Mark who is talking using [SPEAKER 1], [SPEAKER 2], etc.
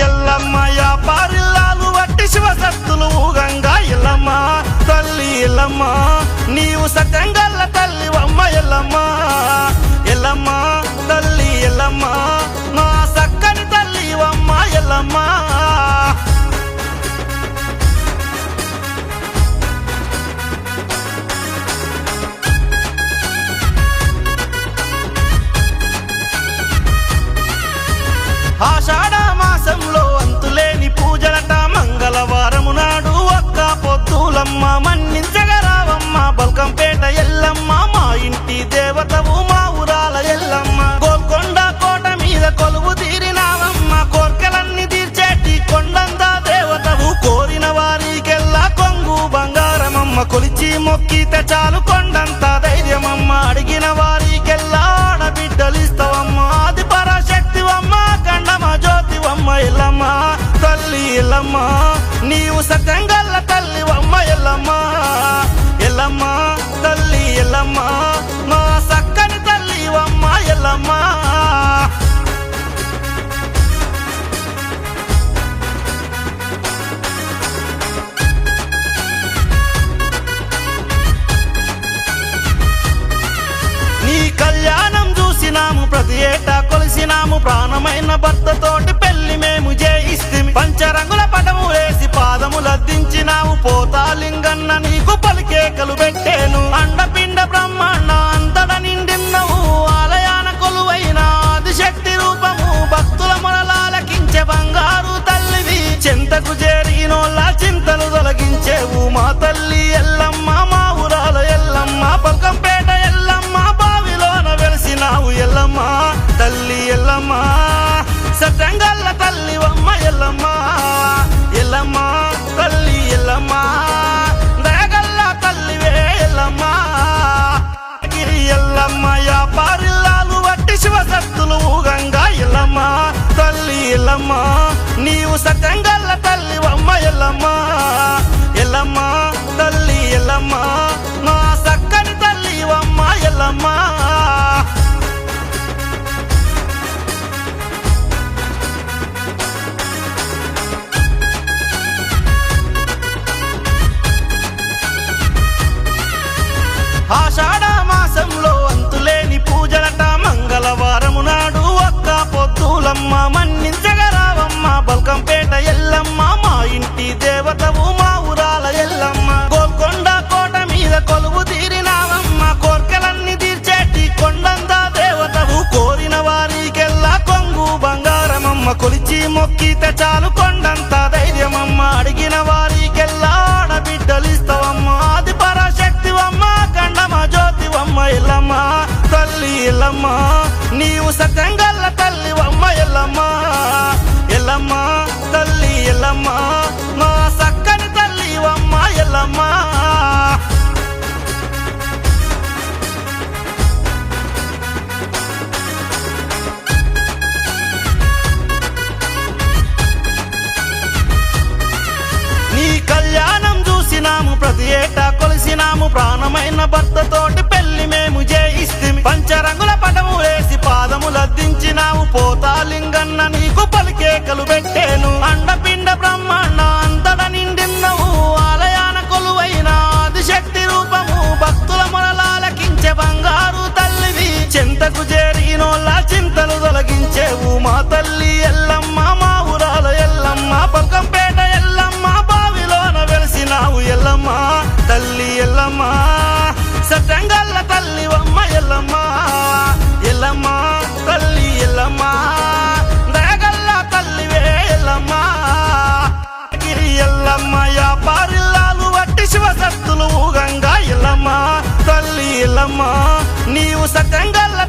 [SPEAKER 1] ఎల్లమ్మ యాపారిల్లాలు వట్టి శివసత్తులు ఊగంగా ఎల్లమ్మ తల్లి ఎల్లమ్మ నీవు సత్యంగల్ల తల్లివమ్మ ఎల్లమ్మ ఎల్లమ్మ తల్లి ఎల్లమ్మ నా సక్కని తల్లివమ్మ ఎల్లమ్మ ఆషాఢ మాసంలో అంతులేని పూజలట మంగళవారము నాడు ఒక్క పొత్తులమ్మ మన్నించగరావమ్మ బల్కంపేట ఎల్లమ్మ మా ఇంటి దేవతవు మా ఊరాల ఎల్లమ్మ గోల్కొండ కోట మీద కొలువు తీరినావమ్మ కోర్కెలన్నీ తీర్చేటి కొండందా దేవతవు కోరిన వారికెల్లా కొంగు బంగారమమ్మ కొలిచి మొక్కితే చాలు కొండంత ధైర్యమమ్మ అడిగిన వారికెల్లా ఆడబిడ్డలిస్తావమ్మ ఆది పరాశక్తివమ్మ కండమ జ్యోతివమ్మ ఎల్లమ్మ తల్లి ఎల్లమ్మ నీవు సత్యంగల్ల తల్లివమ్మ ఎల్లమ్మ ఎల్లమ్మ తల్లి ఎల్లమ్మ మా సక్కని తల్లివమ్మ ఎల్లమ్మ నీ కళ్యాణం చూసినాము ప్రతి ఏటా కొలిసినాము ప్రాణమైన భర్తతోటి పెళ్లి మేము చేయిస్తిమి పంచరంగుల పటము వేసి పాదములద్దించినాము పోతాలింగన్న నీకు పలికేకలు పెట్టేను అండపిండ బ్రహ్మాండ అంతట నిండిన్నవు ఆలయాన కొలువైన ఆదిశక్తి రూపము భక్తుల మొరలాలకించే బంగారు తల్లివి చింతకు చేరినోళ్ళ చింతలు తొలగించేవు మా తల్లి ఎల్లమ్మ మా ఊరాల ఎల్లమ్మ పల్కంపేట ఎల్లమ్మ బావిలోన వెలిసినావు ఎల్లమ్మ తల్లి ఎల్లమ్మ సత్యంగల్ల తల్లివమ్మ ఎల్లమ్మ ఎల్లమ్మ తల్లి ఎల్లమ్మ దయగల్ల తల్లివే ఎల్లమ్మ ఎల్లమ్మ యాపారిల్లాలు వట్టి శివసత్తులు ఊగంగా ఎల్లమ్మ తల్లి ఎల్లమ్మ నీవు సత్యంగల్ల తల్లివమ్మ ఎల్లమ్మ ఎల్లమ్మ తల్లి ఎల్లమ్మ నా సక్కని తల్లివమ్మ ఎల్లమ్మ ఆషాఢ మాసంలో అంతులేని పూజలట మంగళవారము నాడు ఒక్క పొత్తులమ్మ మన్నించగరావమ్మ బల్కంపేట ఎల్లమ్మ మా ఇంటి దేవతవు మా ఊరాల ఎల్లమ్మ గోల్కొండ కోట మీద కొలువు తీరినావమ్మ కోర్కెలన్నీ తీర్చేటి కొండందా దేవతవు కోరిన వారికెల్లా కొంగు బంగారమమ్మ కొలిచి మొక్కితే చాలు కొండంత ధైర్యమమ్మ అడిగిన వారికెల్లా ఆడబిడ్డలిస్తావమ్మ ఆది పరాశక్తివమ్మ కండమ జ్యోతివమ్మ ఎల్లమ్మ తల్లి ఎల్లమ్మ నీవు సత్యంగల్ల తల్లివమ్మ ఎల్లమ్మ ఎల్లమ్మ తల్లి ఎల్లమ్మ మా సక్కని తల్లివమ్మ ఎల్లమ్మ నీ కళ్యాణం చూసినాము ప్రతి ఏటా కొలిసినాము ప్రాణమైన భర్తతోటి పెళ్లి మేము చేయిస్తిమి పంచరంగుల పటము వేసి పాదములద్దించినాము పోతాలింగన్న నీకు పలికేకలు పెట్టేను అండపిండ బ్రహ్మాండ అంతట నిండిన్నవు ఆలయాన కొలువైన ఆదిశక్తి రూపము భక్తుల మొరలాలకించే బంగారు తల్లివి చింతకు చేరినోళ్ళ చింతలు తొలగించేవు మా తల్లి ఎల్లమ్మ మా ఊరాల ఎల్లమ్మ పల్కంపేట ఎల్లమ్మ బావిలోన వెలిసినావు ఎల్లమ్మ తల్లి ఎల్లమ్మ సత్యంగల్ల తల్లివమ్మ ఎల్లమ్మ ఎల్లమ్మ తల్లి ఎల్లమ్మ దయగల్ల తల్లివే ఎల్లమ్మ ఎల్లమ్మ యాపారిల్లాలు వట్టి శివసత్తులు ఊగంగా ఎల్లమ్మ తల్లి ఎల్లమ్మ నీవు సత్యంగల్ల